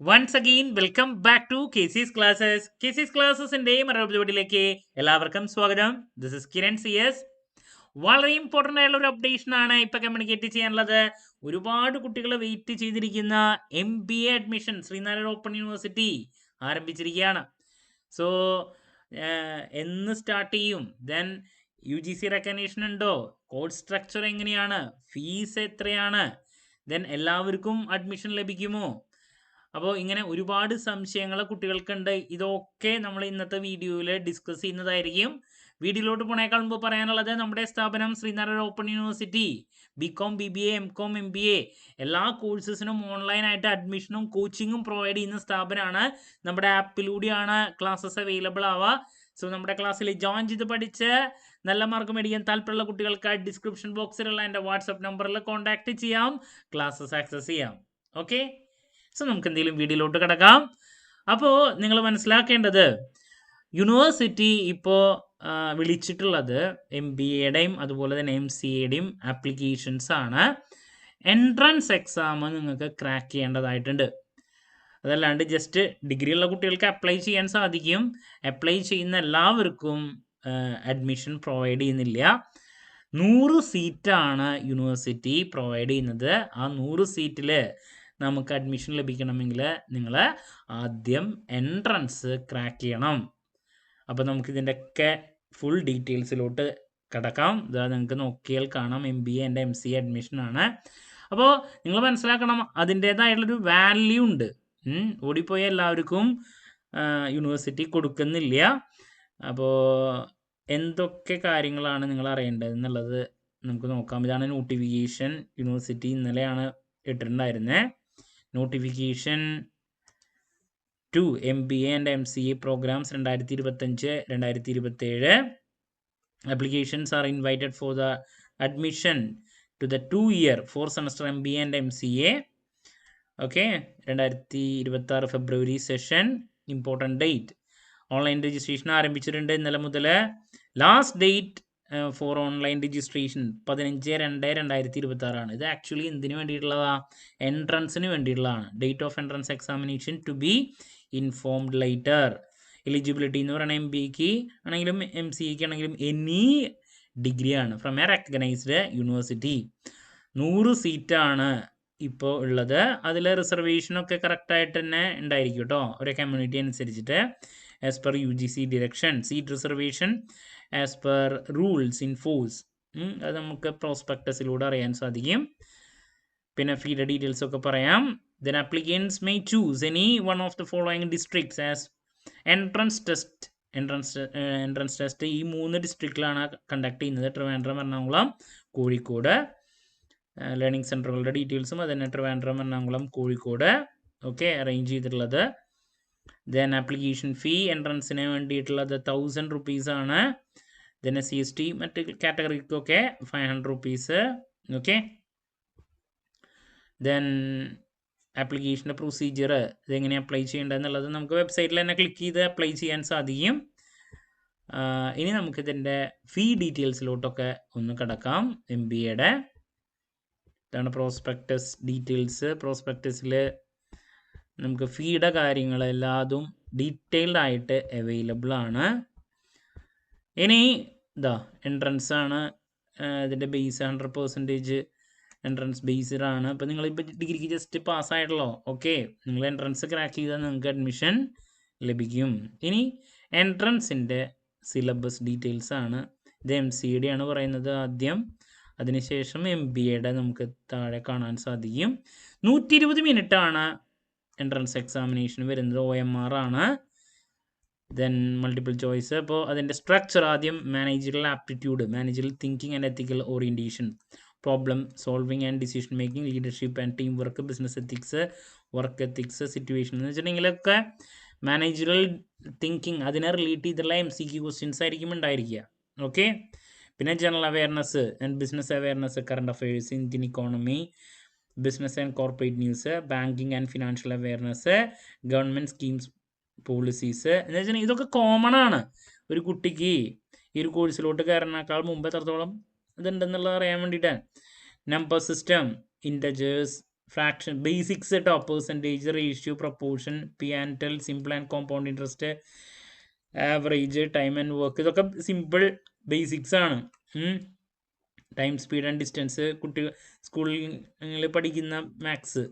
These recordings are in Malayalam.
Once again, welcome back to KC's Classes. KC's Classesന്റെ മറുപടിയിലേക്ക് എല്ലാവർക്കും സ്വാഗതം. This is Kiran CS. വളരെ ഇമ്പോർട്ടൻ്റ് ആയിട്ടുള്ള ഒരു അപ്ഡേഷൻ ആണ് ഇപ്പൊ കമ്മ്യൂണിക്കേറ്റ് ചെയ്യാനുള്ളത്. ഒരുപാട് കുട്ടികൾ വെയിറ്റ് ചെയ്തിരിക്കുന്ന MBA admission Sreenarayana open university ആരംഭിച്ചിരിക്കുകയാണ്. സോ എന്ന് സ്റ്റാർട്ട് ചെയ്യും, ദെൻ UGC റെക്കഗ്നീഷൻ ഉണ്ടോ, കോഴ്സ് സ്ട്രക്ചർ എങ്ങനെയാണ്, ഫീസ് എത്രയാണ്, ദെൻ എല്ലാവർക്കും അഡ്മിഷൻ ലഭിക്കുമോ? അപ്പോൾ ഇങ്ങനെ ഒരുപാട് സംശയങ്ങൾ കുട്ടികൾക്കുണ്ട്. ഇതൊക്കെ നമ്മൾ ഇന്നത്തെ വീഡിയോയിൽ ഡിസ്കസ് ചെയ്യുന്നതായിരിക്കും. വീഡിയോയിലോട്ട് പോണേക്കാൾ മുമ്പ് പറയാനുള്ളത്, നമ്മുടെ സ്ഥാപനം Sreenarayana open university BCom BBA MCom MBA എല്ലാ കോഴ്സസിനും ഓൺലൈനായിട്ട് അഡ്മിഷനും കോച്ചിങ്ങും പ്രൊവൈഡ് ചെയ്യുന്ന സ്ഥാപനമാണ്. നമ്മുടെ ആപ്പിലൂടെയാണ് ക്ലാസ്സസ് അവൈലബിൾ ആവുക. സോ നമ്മുടെ ക്ലാസ്സിൽ ജോയിൻ ചെയ്ത് പഠിച്ച് നല്ല മാർക്ക് മേടിക്കാൻ താല്പര്യമുള്ള കുട്ടികൾക്ക് ഡിസ്ക്രിപ്ഷൻ ബോക്സിലുള്ള എൻ്റെ വാട്സപ്പ് നമ്പറിൽ കോൺടാക്ട് ചെയ്യാം, ക്ലാസ്സസ് ആക്സസ് ചെയ്യാം. ഓക്കെ, സോ നമുക്ക് എന്തെങ്കിലും വീഡിയോയിലോട്ട് കിടക്കാം. അപ്പോൾ നിങ്ങൾ മനസ്സിലാക്കേണ്ടത്, യൂണിവേഴ്സിറ്റി ഇപ്പോൾ വിളിച്ചിട്ടുള്ളത് MBAയുടെയും അതുപോലെ തന്നെ MCAയുടെയും ആപ്ലിക്കേഷൻസ് ആണ്. എൻട്രൻസ് എക്സാം നിങ്ങൾക്ക് ക്രാക്ക് ചെയ്യേണ്ടതായിട്ടുണ്ട്. അതല്ലാണ്ട് ജസ്റ്റ് ഡിഗ്രി ഉള്ള കുട്ടികൾക്ക് അപ്ലൈ ചെയ്യാൻ സാധിക്കും. അപ്ലൈ ചെയ്യുന്ന എല്ലാവർക്കും അഡ്മിഷൻ പ്രൊവൈഡ് ചെയ്യുന്നില്ല. 100 സീറ്റാണ് യൂണിവേഴ്സിറ്റി പ്രൊവൈഡ് ചെയ്യുന്നത്. ആ 100 സീറ്റിൽ നമുക്ക് അഡ്മിഷൻ ലഭിക്കണമെങ്കിൽ നിങ്ങൾ ആദ്യം എൻട്രൻസ് ക്രാക്ക് ചെയ്യണം. അപ്പോൾ നമുക്കിതിൻ്റെയൊക്കെ ഫുൾ ഡീറ്റെയിൽസിലോട്ട് കിടക്കാം. ഇതാ നിങ്ങൾക്ക് നോക്കിയാൽ കാണാം, MBA ആൻഡ് MCA അഡ്മിഷനാണ്. അപ്പോൾ നിങ്ങൾ മനസ്സിലാക്കണം, അതിൻ്റേതായിട്ടുള്ളൊരു വാല്യൂ ഉണ്ട്. ഓടിപ്പോയ എല്ലാവർക്കും യൂണിവേഴ്സിറ്റി കൊടുക്കുന്നില്ല. അപ്പോൾ എന്തൊക്കെ കാര്യങ്ങളാണ് നിങ്ങൾ അറിയേണ്ടത് എന്നുള്ളത് നമുക്ക് നോക്കാം. ഇതാണ് നോട്ടിഫിക്കേഷൻ. യൂണിവേഴ്സിറ്റി ഇന്നലെയാണ് ഇട്ടിട്ടുണ്ടായിരുന്നത്. Notification to MBA and MCA programmes 2025-2027. Applications are invited for the admission to the 2-year 4-semester MBA and MCA. Okay, 2026 February session. Important date, online registration ആരംഭിച്ചിട്ടുണ്ട് ഇന്നലെ മുതൽ. Last date for online registration 15/2/2026 ഇത് ആക്ച്വലി എന്തിനു വേണ്ടിയിട്ടുള്ളതാണ്? എൻട്രൻസിന് വേണ്ടിയിട്ടുള്ളതാണ്. Date of entrance examination to be informed later. Eligibility എന്ന് പറയുന്നത് MBAക്ക് ആണെങ്കിലും MCAക്ക് ആണെങ്കിലും എനി ഡിഗ്രിയാണ് ഫ്രം എ റെക്കഗ്നൈസ്ഡ് യൂണിവേഴ്സിറ്റി. 100 സീറ്റാണ് ഇപ്പോൾ ഉള്ളത്. അതിൽ റിസർവേഷനൊക്കെ കറക്റ്റായിട്ട് തന്നെ ഉണ്ടായിരിക്കും കേട്ടോ, ഒരു കമ്മ്യൂണിറ്റി അനുസരിച്ചിട്ട്. As per UGC direction, seat reservation as per rules in force. അത് നമുക്ക് പ്രോസ്പെക്ടസിലൂടെ അറിയാൻ സാധിക്കും. പിന്നെ ഫീയുടെ ഡീറ്റെയിൽസ് ഒക്കെ പറയാം. Then applicants may choose any one of the following districts as entrance test. Entrance test ഈ 3 ഡിസ്ട്രിക്റ്റിലാണ് കണ്ടക്ട് ചെയ്യുന്നത്: ട്രിവാൻഡ്രം, എറണാകുളം, കോഴിക്കോട്. ലേണിംഗ് സെൻറ്ററുകളുടെ ഡീറ്റെയിൽസും അതുതന്നെ ട്രിവാൻഡ്രം, എറണാകുളം, കോഴിക്കോട് ഓക്കെ അറേഞ്ച് ചെയ്തിട്ടുള്ളത്. ദെൻ ആപ്ലിക്കേഷൻ ഫീ എൻട്രൻസിന് വേണ്ടിയിട്ടുള്ളത് 1000 rupees. ദെൻ SC/ST മറ്റ് കാറ്റഗറിക്കൊക്കെ 500 rupees. ഓക്കെ, ദെൻ ആപ്ലിക്കേഷൻ്റെ പ്രൊസീജിയർ, ഇതെങ്ങനെ അപ്ലൈ ചെയ്യേണ്ടതെന്നുള്ളത് നമുക്ക് വെബ്സൈറ്റിൽ തന്നെ ക്ലിക്ക് ചെയ്ത് അപ്ലൈ ചെയ്യാൻ സാധിക്കും. ഇനി നമുക്കിതിൻ്റെ ഫീ ഡീറ്റെയിൽസിലോട്ടൊക്കെ ഒന്ന് കിടക്കാം. MBAയുടെ ഇതാണ് പ്രോസ്പെക്ടസ് ഡീറ്റെയിൽസ്. പ്രോസ്പെക്ടസിൽ നമുക്ക് ഫീയുടെ കാര്യങ്ങൾ എല്ലാതും ഡീറ്റെയിൽഡ് ആയിട്ട് അവൈലബിൾ ആണ്. ഇനി ഇതാ എൻട്രൻസ് ആണ്. ഇതിൻ്റെ ബേസ് 100% എൻട്രൻസ് ബേസ്ഡ് ആണ്. അപ്പോൾ നിങ്ങളിപ്പോൾ ഡിഗ്രിക്ക് ജസ്റ്റ് പാസ്സായിട്ടുള്ളൂ, ഓക്കെ, നിങ്ങൾ എൻട്രൻസ് ക്രാക്ക് ചെയ്താൽ നിങ്ങൾക്ക് അഡ്മിഷൻ ലഭിക്കും. ഇനി എൻട്രൻസിൻ്റെ സിലബസ് ഡീറ്റെയിൽസ് ആണ്. ഇത് MCAയുടെ ആണ് പറയുന്നത് ആദ്യം, അതിനുശേഷം MBAയുടെ നമുക്ക് താഴെ കാണാൻ സാധിക്കും. 120 മിനിറ്റാണ് എൻട്രൻസ് എക്സാമിനേഷൻ വരുന്നത്. OMR ആണ്. Then multiple choice. അപ്പോൾ അതിൻ്റെ സ്ട്രക്ചർ ആദ്യം managerial aptitude, managerial thinking and ethical orientation, problem solving and decision making, leadership and team work, business ethics, work ethics, situation എന്ന് വെച്ചിട്ടുണ്ടെങ്കിലൊക്കെ മാനേജറൽ തിങ്കിങ് അതിനെ റിലേറ്റ് ചെയ്തുള്ള MCQ ക്വസ്റ്റ്യൻസ് ആയിരിക്കും ഉണ്ടായിരിക്കുക. ഓക്കെ, പിന്നെ general awareness and business awareness, current affairs, Indian economy, business and corporate news, banking and financial awareness, government schemes, policies എന്ന് വെച്ചാൽ ഇതൊക്കെ കോമൺ ആണ്. ഒരു കുട്ടിക്ക് ഈ ഒരു കോഴ്സിലോട്ട് കയറുന്നേക്കാൾ മുമ്പ് എത്രത്തോളം ഇതുണ്ടെന്നുള്ളത് അറിയാൻ വേണ്ടിയിട്ടാണ്. Number system, integers, fraction basics കേട്ടോ, percentage, ratio, proportion, P and L, simple and compound interest, average, time and work, ഇതൊക്കെ സിമ്പിൾ ബേസിക്സ് ആണ്. ടൈം, സ്പീഡ് ആൻഡ് ഡിസ്റ്റൻസ് കുട്ടികൾ സ്കൂളിൽ പഠിക്കുന്ന maths.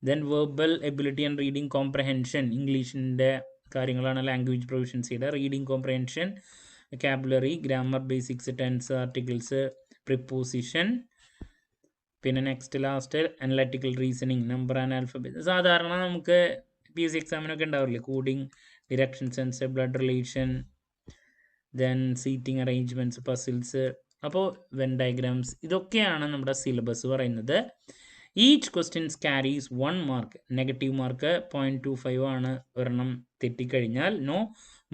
Then verbal ability and reading comprehension, ഇംഗ്ലീഷിൻ്റെ കാര്യങ്ങളാണ്. ലാംഗ്വേജ് പ്രൊഫിഷ്യൻസിയുടെ reading comprehension, vocabulary, grammar basics, tense, articles, preposition. പിന്നെ next last analytical reasoning, number and alphabet. സാധാരണ നമുക്ക് PSC എക്സാമിനൊക്കെ ഉണ്ടാവില്ലേ, coding, direction sense, blood relation, then seating arrangements, puzzles. അപ്പോൾ വെൻ ഡയഗ്രാംസ്, ഇതൊക്കെയാണ് നമ്മുടെ സിലബസ് പറയുന്നത്. Each questions carries 1 mark. Negative mark 0.25 ആണ്. ഒരെണ്ണം തെറ്റിക്കഴിഞ്ഞാൽ no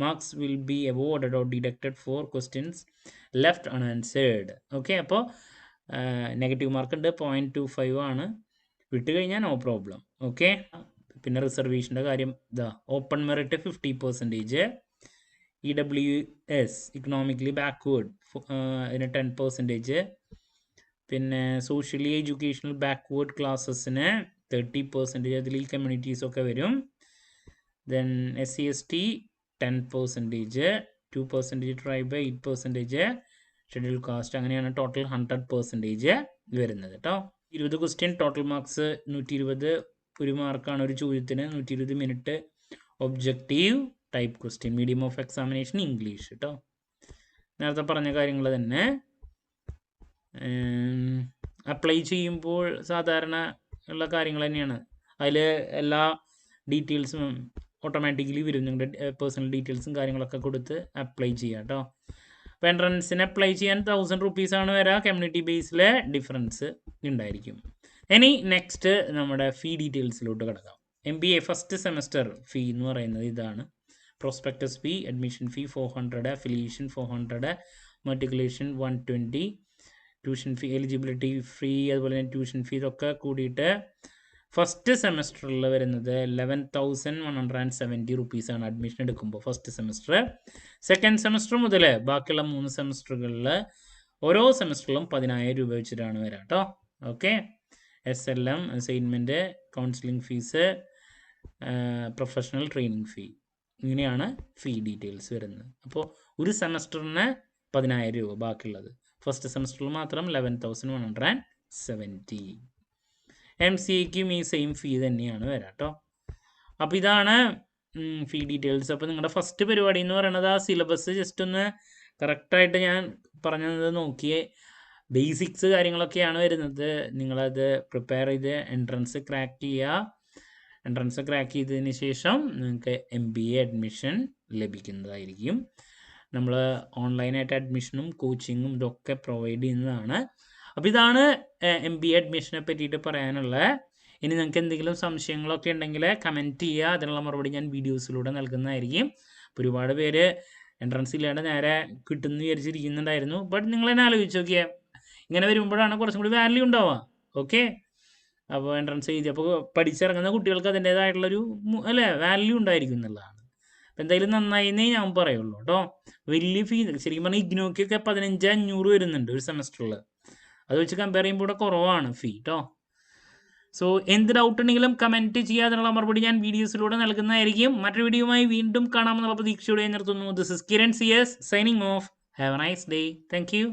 marks will be awarded or deducted for questions left unanswered. Okay, അപ്പോൾ നെഗറ്റീവ് മാർക്ക് ഉണ്ട്, 0.25 ആണ്. വിട്ട് കഴിഞ്ഞാൽ നോ പ്രോബ്ലം. ഓക്കെ, പിന്നെ റിസർവേഷൻ്റെ കാര്യം ഇതാ, open merit 50%, EWS economically backward അതിന് 10%, പിന്നെ സോഷ്യലി എഡ്യൂക്കേഷണൽ ബാക്ക്വേർഡ് ക്ലാസ്സസിന് 30%, അതിൽ ഈ കമ്മ്യൂണിറ്റീസൊക്കെ വരും. Then SC/ST 10%, 2% tribe, 8% schedule caste. അങ്ങനെയാണ് ടോട്ടൽ 100% വരുന്നത് കേട്ടോ. 20 ക്വസ്റ്റ്യൻ, ടോട്ടൽ മാർക്സ് 120. 1 മാർക്കാണ് ഒരു ചോദ്യത്തിന്, 120 minute. Objective type question, medium of examination English കേട്ടോ. നേരത്തെ പറഞ്ഞ കാര്യങ്ങൾ തന്നെ. അപ്ലൈ ചെയ്യുമ്പോൾ സാധാരണ ഉള്ള കാര്യങ്ങൾ തന്നെയാണ്. അതിൽ എല്ലാ ഡീറ്റെയിൽസും ഓട്ടോമാറ്റിക്കലി വരും. നിങ്ങളുടെ പേഴ്സണൽ ഡീറ്റെയിൽസും കാര്യങ്ങളൊക്കെ കൊടുത്ത് അപ്ലൈ ചെയ്യാം കേട്ടോ. അപ്പോൾ എൻട്രൻസിന് അപ്ലൈ ചെയ്യാൻ 1000 rupees വരെ. കമ്മ്യൂണിറ്റി ബേസിലെ ഡിഫറൻസ് ഉണ്ടായിരിക്കും. ഇനി നെക്സ്റ്റ് നമ്മുടെ ഫീ ഡീറ്റെയിൽസിലോട്ട് കിടക്കാം. MBA ഫസ്റ്റ് സെമസ്റ്റർ ഫീ എന്ന് പറയുന്നത് ഇതാണ്. Prospectus fee, admission fee 400, affiliation 400, matriculation 120, tuition fee, eligibility fee, അതുപോലെ തന്നെ ട്യൂഷൻ ഫീ, ഇതൊക്കെ കൂടിയിട്ട് ഫസ്റ്റ് സെമസ്റ്ററിൽ വരുന്നത് 11,170 rupees ആണ് അഡ്മിഷൻ എടുക്കുമ്പോൾ ഫസ്റ്റ് സെമസ്റ്റർ. സെക്കൻഡ് സെമസ്റ്റർ മുതൽ ബാക്കിയുള്ള 3 സെമസ്റ്ററുകളിൽ ഓരോ സെമസ്റ്ററിലും 10,000 രൂപ വെച്ചിട്ടാണ് വരാം കേട്ടോ. Okay, SLM, assignment, counselling fees, professional training fee, ഇങ്ങനെയാണ് ഫീ ഡീറ്റെയിൽസ് വരുന്നത്. അപ്പോൾ ഒരു സെമസ്റ്ററിന് 10,000 രൂപ, ബാക്കിയുള്ളത് ഫസ്റ്റ് സെമസ്റ്ററിൽ മാത്രം 11,170. MCAക്കും ഈ സെയിം ഫീ തന്നെയാണ് വരാം കേട്ടോ. അപ്പോൾ ഇതാണ് ഫീ ഡീറ്റെയിൽസ്. അപ്പോൾ നിങ്ങളുടെ ഫസ്റ്റ് പരിപാടി എന്ന് പറയുന്നത് ആ സിലബസ് ജസ്റ്റ് ഒന്ന് കറക്റ്റായിട്ട് ഞാൻ പറഞ്ഞത് നോക്കിയേ. ബേസിക്സ് കാര്യങ്ങളൊക്കെയാണ് വരുന്നത്. നിങ്ങളത് പ്രിപ്പയർ ചെയ്ത് എൻട്രൻസ് ക്രാക്ക് ചെയ്യുക. എൻട്രൻസ് ക്രാക്ക് ചെയ്തതിന് ശേഷം നിങ്ങൾക്ക് MBA അഡ്മിഷൻ ലഭിക്കുന്നതായിരിക്കും. നമ്മൾ ഓൺലൈനായിട്ട് അഡ്മിഷനും കോച്ചിങ്ങും ഇതൊക്കെ പ്രൊവൈഡ് ചെയ്യുന്നതാണ്. അപ്പോൾ ഇതാണ് MBA അഡ്മിഷനെ പറ്റിയിട്ട് പറയാനുള്ളത്. ഇനി നിങ്ങൾക്ക് എന്തെങ്കിലും സംശയങ്ങളൊക്കെ ഉണ്ടെങ്കിൽ കമൻറ്റ് ചെയ്യുക. അതിനുള്ള മറുപടി ഞാൻ വീഡിയോസിലൂടെ നൽകുന്നതായിരിക്കും. അപ്പോൾ ഒരുപാട് പേര് എൻട്രൻസ് ഇല്ലാണ്ട് നേരെ കിട്ടുമെന്ന് വിചാരിച്ചിരിക്കുന്നുണ്ടായിരുന്നു. ബട്ട് നിങ്ങൾ തന്നെ ആലോചിച്ച് നോക്കിയാൽ ഇങ്ങനെ വരുമ്പോഴാണ് കുറച്ചും കൂടി വാല്യൂ ഉണ്ടാവുക. ഓക്കെ, അപ്പോൾ എൻട്രൻസ് എഴുതി അപ്പോൾ പഠിച്ചിറങ്ങുന്ന കുട്ടികൾക്ക് അതിൻ്റേതായിട്ടുള്ളൊരു വാല്യൂ ഉണ്ടായിരിക്കും എന്നുള്ളതാണ്. അപ്പോൾ എന്തായാലും നന്നായിന്നേ ഞാൻ പറയുള്ളൂ കേട്ടോ. വലിയ ഫീ ശരിക്കും പറഞ്ഞാൽ ഇഗ്നോയ്ക്കൊക്കെ 15,500 വരുന്നുണ്ട് ഒരു സെമസ്റ്ററിൽ. അത് വെച്ച് കമ്പയർ ചെയ്യുമ്പോൾ ഇവിടെ കുറവാണ് ഫീ കേട്ടോ. സോ എന്ത് ഡൗട്ട് ഉണ്ടെങ്കിലും കമൻറ്റ് ചെയ്യുക. അതിനുള്ള മറുപടി ഞാൻ വീഡിയോസിലൂടെ നൽകുന്നതായിരിക്കും. മറ്റൊരു വീഡിയോയുമായി വീണ്ടും കാണാമെന്നുള്ള പ്രതീക്ഷയോടെ നിർത്തുന്നു. This is Kiran CS signing off. Have a nice day. Thank U.